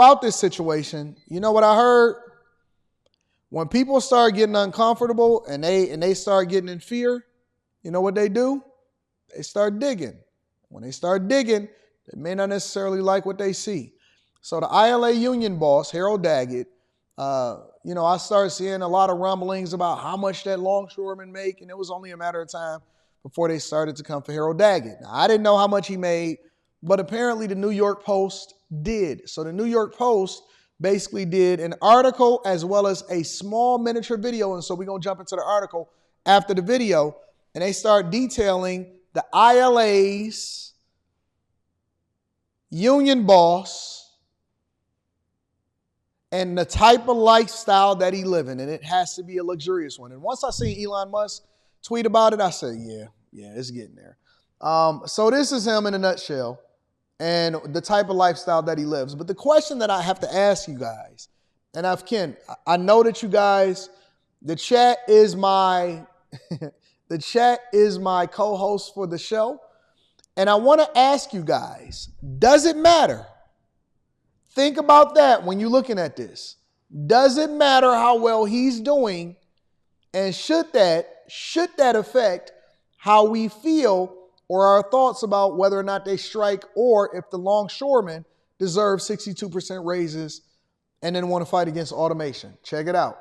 About this situation, you know what I heard? When people start getting uncomfortable and they start getting in fear, you know what they do? They start digging. When they start digging, they may not necessarily like what they see. So the ILA union boss, Harold Daggett, I started seeing a lot of rumblings about how much that longshoreman make, and it was only a matter of time before they started to come for Harold Daggett. Now, I didn't know how much he made, but apparently the New York Post did. So the New York Post basically did an article as well as a small miniature video, and so we're going to jump into the article after the video, and they start detailing the ILA's union boss and the type of lifestyle that he living, and it has to be a luxurious one. And once I seen Elon Musk tweet about it, I said, yeah, it's getting there. So this is him in a nutshell and the type of lifestyle that he lives. But the question that I have to ask you guys, and I know that you guys, the chat is my co-host for the show. And I want to ask you guys, does it matter? Think about that when you're looking at this. Does it matter how well he's doing? And should that affect how we feel or our thoughts about whether or not they strike, or if the longshoremen deserve 62% raises and then want to fight against automation? Check it out.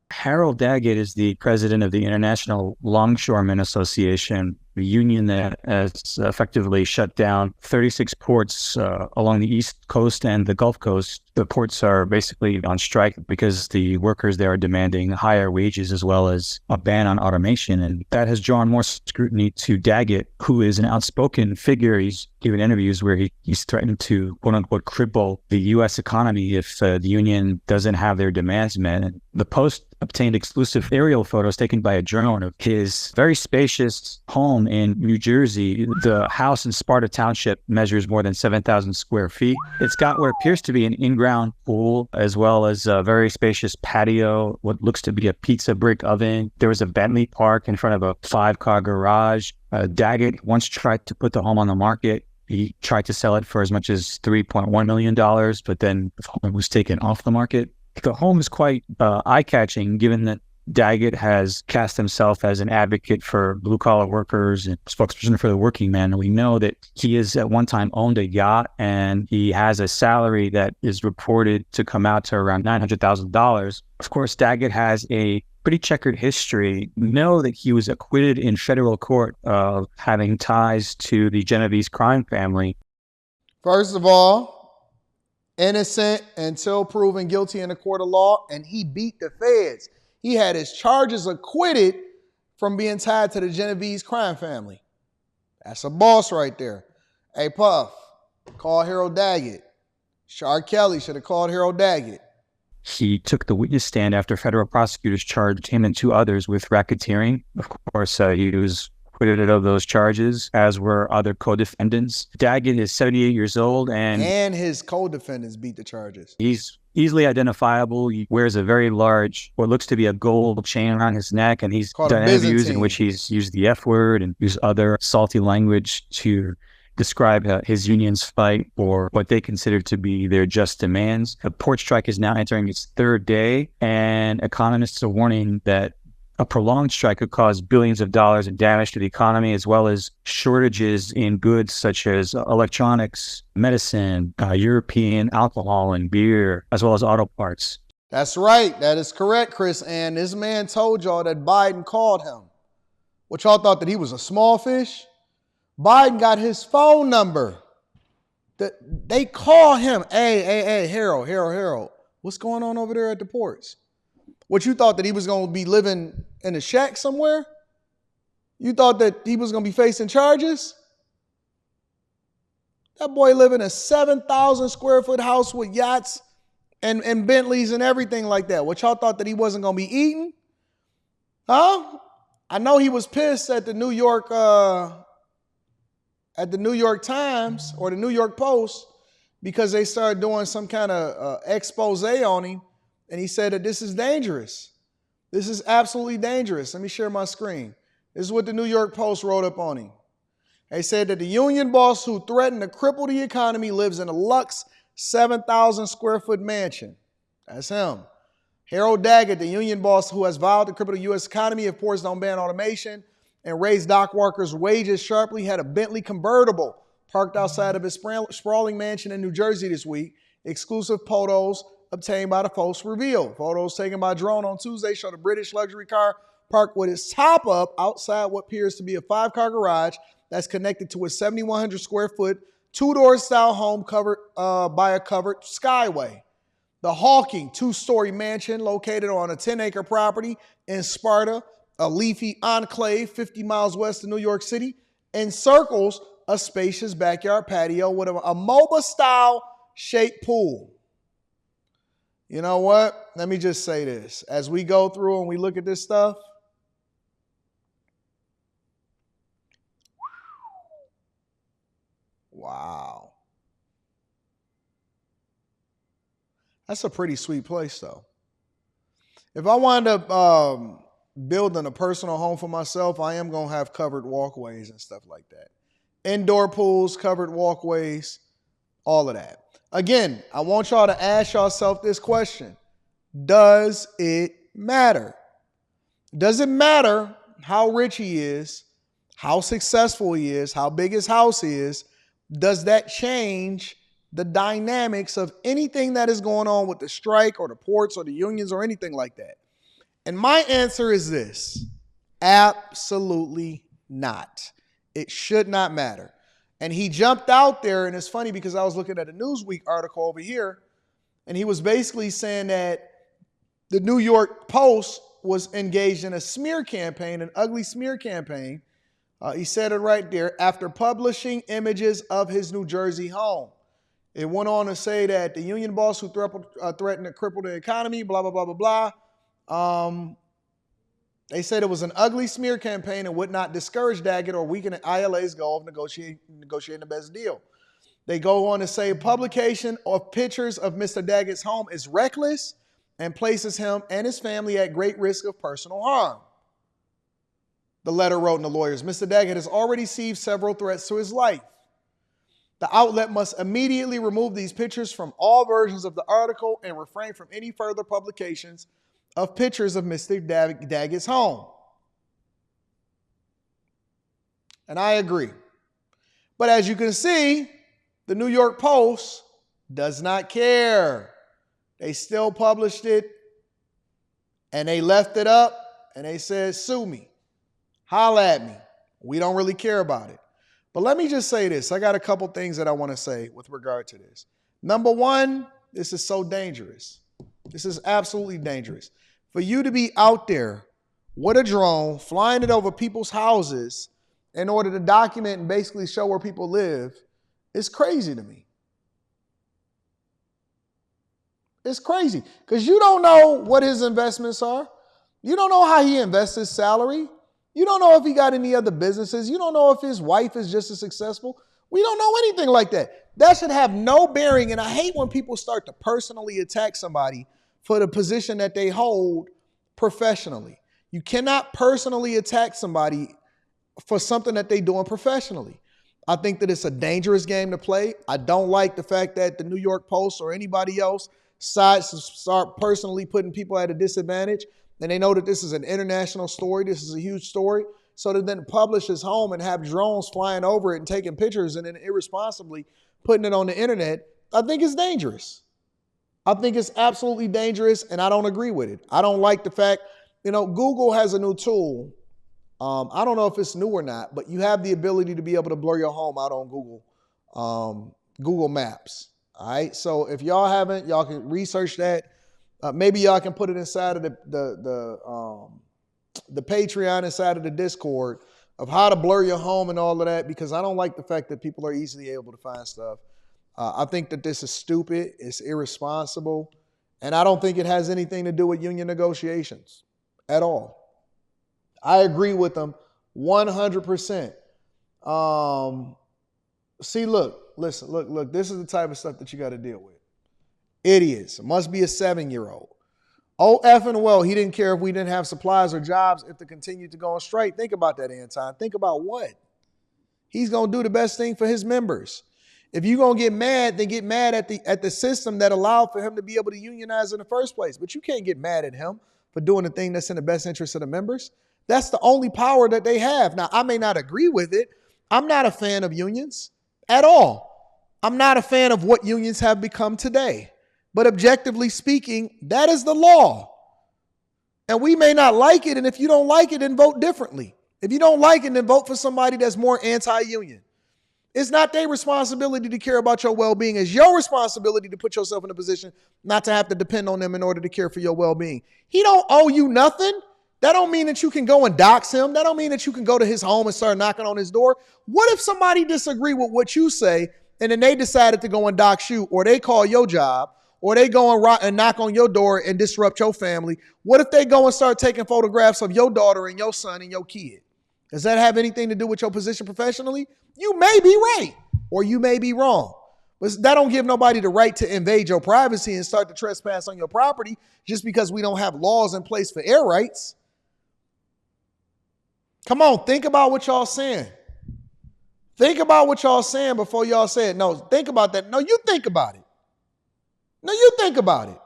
Harold Daggett is the president of the International Longshoremen Association, a union that has effectively shut down 36 ports along the East Coast and the Gulf Coast. The ports are basically on strike because the workers there are demanding higher wages as well as a ban on automation. And that has drawn more scrutiny to Daggett, who is an outspoken figure. He's given interviews where he's threatened to, quote unquote, cripple the U.S. economy if the union doesn't have their demands met. And the Post obtained exclusive aerial photos taken by a drone of his very spacious home in New Jersey. The house in Sparta Township measures more than 7,000 square feet. It's got what appears to be an in-ground pool, as well as a very spacious patio, what looks to be a pizza brick oven. There was a Bentley park in front of a 5-car garage. Daggett once tried to put the home on the market. He tried to sell it for as much as $3.1 million, but then the home was taken off the market. The home is quite eye-catching, given that Daggett has cast himself as an advocate for blue-collar workers and spokesperson for the working man. And we know that he has at one time owned a yacht, and he has a salary that is reported to come out to around $900,000. Of course, Daggett has a pretty checkered history. We know that he was acquitted in federal court of having ties to the Genovese crime family. First of all, innocent until proven guilty in a court of law, and he beat the feds. He had his charges acquitted from being tied to the Genovese crime family. That's a boss right there. Hey, Puff, call Harold Daggett. Shar Kelly should have called Harold Daggett. He took the witness stand after federal prosecutors charged him and 2 others with racketeering. Of course, he was acquitted of those charges, as were other co-defendants. Daggett is 78 years old, and his co-defendants beat the charges. He's easily identifiable. He wears a very large, what looks to be a gold chain around his neck, and he's done interviews in which he's used the F word and used other salty language to describe his union's fight for what they consider to be their just demands. The port strike is now entering its 3rd day, and economists are warning that a prolonged strike could cause billions of dollars in damage to the economy, as well as shortages in goods such as electronics, medicine, European alcohol and beer, as well as auto parts. That's right. That is correct, Chris. And this man told y'all that Biden called him. What y'all thought, that he was a small fish? Biden got his phone number. They call him. Hey, Harold. What's going on over there at the ports? What, you thought that he was going to be living in a shack somewhere? You thought that he was going to be facing charges? That boy live in a 7,000 square foot house with yachts and Bentleys and everything like that. What, y'all thought that he wasn't going to be eating? Huh? I know he was pissed at the New York Times or the New York Post because they started doing some kind of expose on him. And he said that this is dangerous. This is absolutely dangerous. Let me share my screen. This is what the New York Post wrote up on him. They said that the union boss who threatened to cripple the economy lives in a luxe 7,000 square foot mansion. That's him. Harold Daggett, the union boss who has vowed to cripple the U.S. economy if ports don't ban automation and raise dock workers' wages sharply, had a Bentley convertible parked outside of his sprawling mansion in New Jersey this week. Exclusive photos obtained by the Post reveal. Photos taken by drone on Tuesday show the British luxury car parked with its top up outside what appears to be a 5-car garage that's connected to a 7,100 square foot, 2-door style home covered by a covered skyway. The Hawking 2-story mansion located on a 10-acre property in Sparta, a leafy enclave 50 miles west of New York City, encircles a spacious backyard patio with a MOBA-style shaped pool. You know what? Let me just say this. As we go through and we look at this stuff, wow. That's a pretty sweet place, though. If I wind up building a personal home for myself, I am going to have covered walkways and stuff like that. Indoor pools, covered walkways, all of that. Again, I want y'all to ask yourself this question. Does it matter? Does it matter how rich he is, how successful he is, how big his house is? Does that change the dynamics of anything that is going on with the strike or the ports or the unions or anything like that? And my answer is this: absolutely not. It should not matter. And he jumped out there, and it's funny because I was looking at a Newsweek article over here, and he was basically saying that the New York Post was engaged in a smear campaign, an ugly smear campaign. He said it right there, after publishing images of his New Jersey home. It went on to say that the union boss who threatened to cripple the economy, blah, blah, blah, blah, blah. They said it was an ugly smear campaign and would not discourage Daggett or weaken the ILA's goal of negotiating the best deal. They go on to say publication of pictures of Mr. Daggett's home is reckless and places him and his family at great risk of personal harm. The letter wrote in the lawyers, Mr. Daggett has already received several threats to his life. The outlet must immediately remove these pictures from all versions of the article and refrain from any further publications of pictures of Mr. Daggett's home. And I agree. But as you can see, the New York Post does not care. They still published it, and they left it up, and they said, sue me. Holla at me. We don't really care about it. But let me just say this. I got a couple things that I want to say with regard to this. Number one, this is so dangerous. This is absolutely dangerous. For you to be out there with a drone, flying it over people's houses in order to document and basically show where people live, is crazy to me. It's crazy because you don't know what his investments are. You don't know how he invests his salary. You don't know if he got any other businesses. You don't know if his wife is just as successful. We don't know anything like that. That should have no bearing. And I hate when people start to personally attack somebody for the position that they hold professionally. You cannot personally attack somebody for something that they're doing professionally. I think that it's a dangerous game to play. I don't like the fact that the New York Post or anybody else start personally putting people at a disadvantage. And they know that this is an international story. This is a huge story. So to then publish his home and have drones flying over it and taking pictures and then irresponsibly putting it on the internet, I think it's dangerous. I think it's absolutely dangerous, and I don't agree with it. I don't like the fact, Google has a new tool. I don't know if it's new or not, but you have the ability to be able to blur your home out on Google Maps. All right. So if y'all haven't, y'all can research that. Maybe y'all can put it inside of the Patreon, inside of the Discord of how to blur your home and all of that, because I don't like the fact that people are easily able to find stuff. I think that this is stupid. It's irresponsible. And I don't think it has anything to do with union negotiations at all. I agree with them 100%. See, look, this is the type of stuff that you got to deal with. Idiots. It must be a 7-year-old. Oh, effing well, he didn't care if we didn't have supplies or jobs if they continued to go on strike. Think about that, Anton. Think about what? He's going to do the best thing for his members. If you're going to get mad, then get mad at the system that allowed for him to be able to unionize in the first place. But you can't get mad at him for doing the thing that's in the best interest of the members. That's the only power that they have. Now, I may not agree with it. I'm not a fan of unions at all. I'm not a fan of what unions have become today. But objectively speaking, that is the law. And we may not like it. And if you don't like it, then vote differently. If you don't like it, then vote for somebody that's more anti-union. It's not their responsibility to care about your well-being. It's your responsibility to put yourself in a position not to have to depend on them in order to care for your well-being. He don't owe you nothing. That don't mean that you can go and dox him. That don't mean that you can go to his home and start knocking on his door. What if somebody disagree with what you say and then they decided to go and dox you, or they call your job, or they go and knock on your door and disrupt your family? What if they go and start taking photographs of your daughter and your son and your kid? Does that have anything to do with your position professionally? You may be right, or you may be wrong. But that don't give nobody the right to invade your privacy and start to trespass on your property just because we don't have laws in place for air rights. Come on, think about what y'all saying. Think about what y'all saying before y'all say it. No, think about that. No, you think about it. No, you think about it.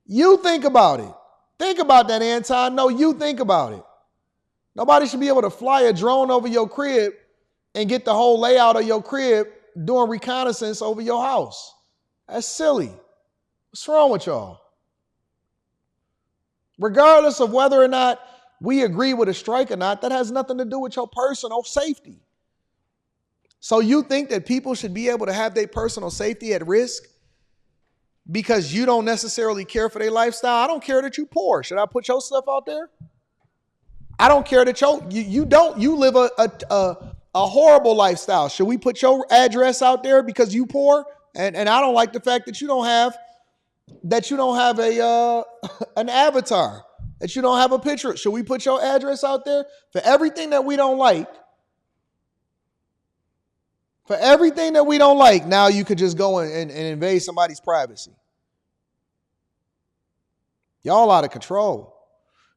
You think about it. Think about that, Anton. No, you think about it. Nobody should be able to fly a drone over your crib and get the whole layout of your crib doing reconnaissance over your house. That's silly. What's wrong with y'all? Regardless of whether or not we agree with a strike or not, that has nothing to do with your personal safety. So you think that people should be able to have their personal safety at risk because you don't necessarily care for their lifestyle? I don't care that you poor. Should I put your stuff out there? I don't care that you live a horrible lifestyle. Should we put your address out there because you poor? And I don't like the fact that you don't have a an avatar, that you don't have a picture. Should we put your address out there? For everything that we don't like, now you could just go and invade somebody's privacy. Y'all out of control.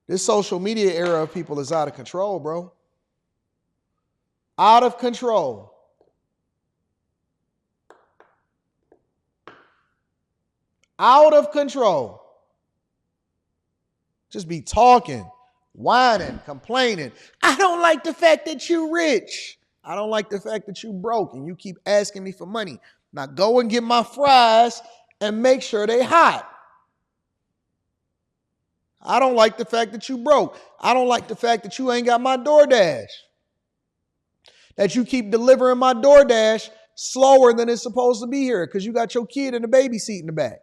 This social media era of people is out of control, bro. Out of control. Out of control. Just be talking, whining, complaining. I don't like the fact that you rich. I don't like the fact that you broke and you keep asking me for money. Now go and get my fries and make sure they hot. I don't like the fact that you broke. I don't like the fact that you ain't got my DoorDash. That you keep delivering my DoorDash slower than it's supposed to be here because you got your kid in the baby seat in the back.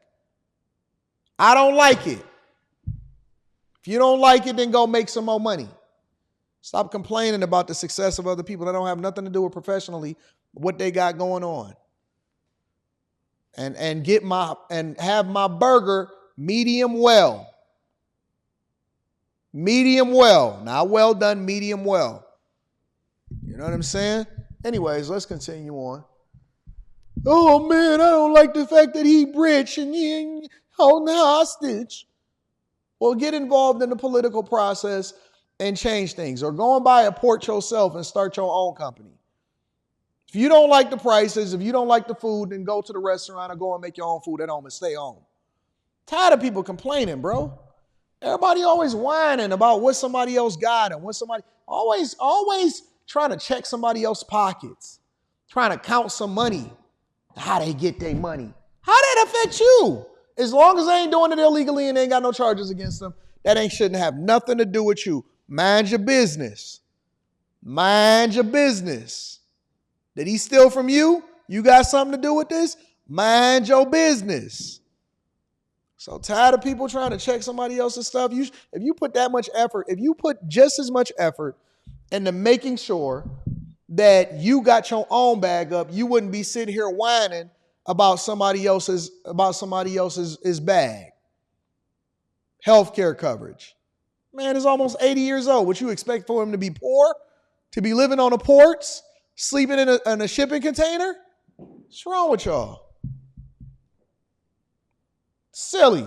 I don't like it. If you don't like it, then go make some more money. Stop complaining about the success of other people that don't have nothing to do with professionally what they got going on. And have my burger medium well. Medium well. Not well done, medium well. You know what I'm saying? Anyways, let's continue on. Oh, man, I don't like the fact that he rich and he ain't holding hostage. Well, get involved in the political process and change things. Or go and buy a port yourself and start your own company. If you don't like the prices, if you don't like the food, then go to the restaurant or go and make your own food at home and stay home. Tired of people complaining, bro. Everybody always whining about what somebody else got and what somebody always trying to check somebody else's pockets, trying to count some money, how they get their money. How that affect you? As long as they ain't doing it illegally and they ain't got no charges against them, that shouldn't have nothing to do with you. Mind your business. Mind your business. Did he steal from you? You got something to do with this? Mind your business. So tired of people trying to check somebody else's stuff. If you put that much effort, if you put just as much effort into making sure that you got your own bag up, you wouldn't be sitting here whining about somebody else's bag. Healthcare coverage. Man is almost 80 years old. What you expect for him to be poor? To be living on the ports? Sleeping in a shipping container? What's wrong with y'all? Silly.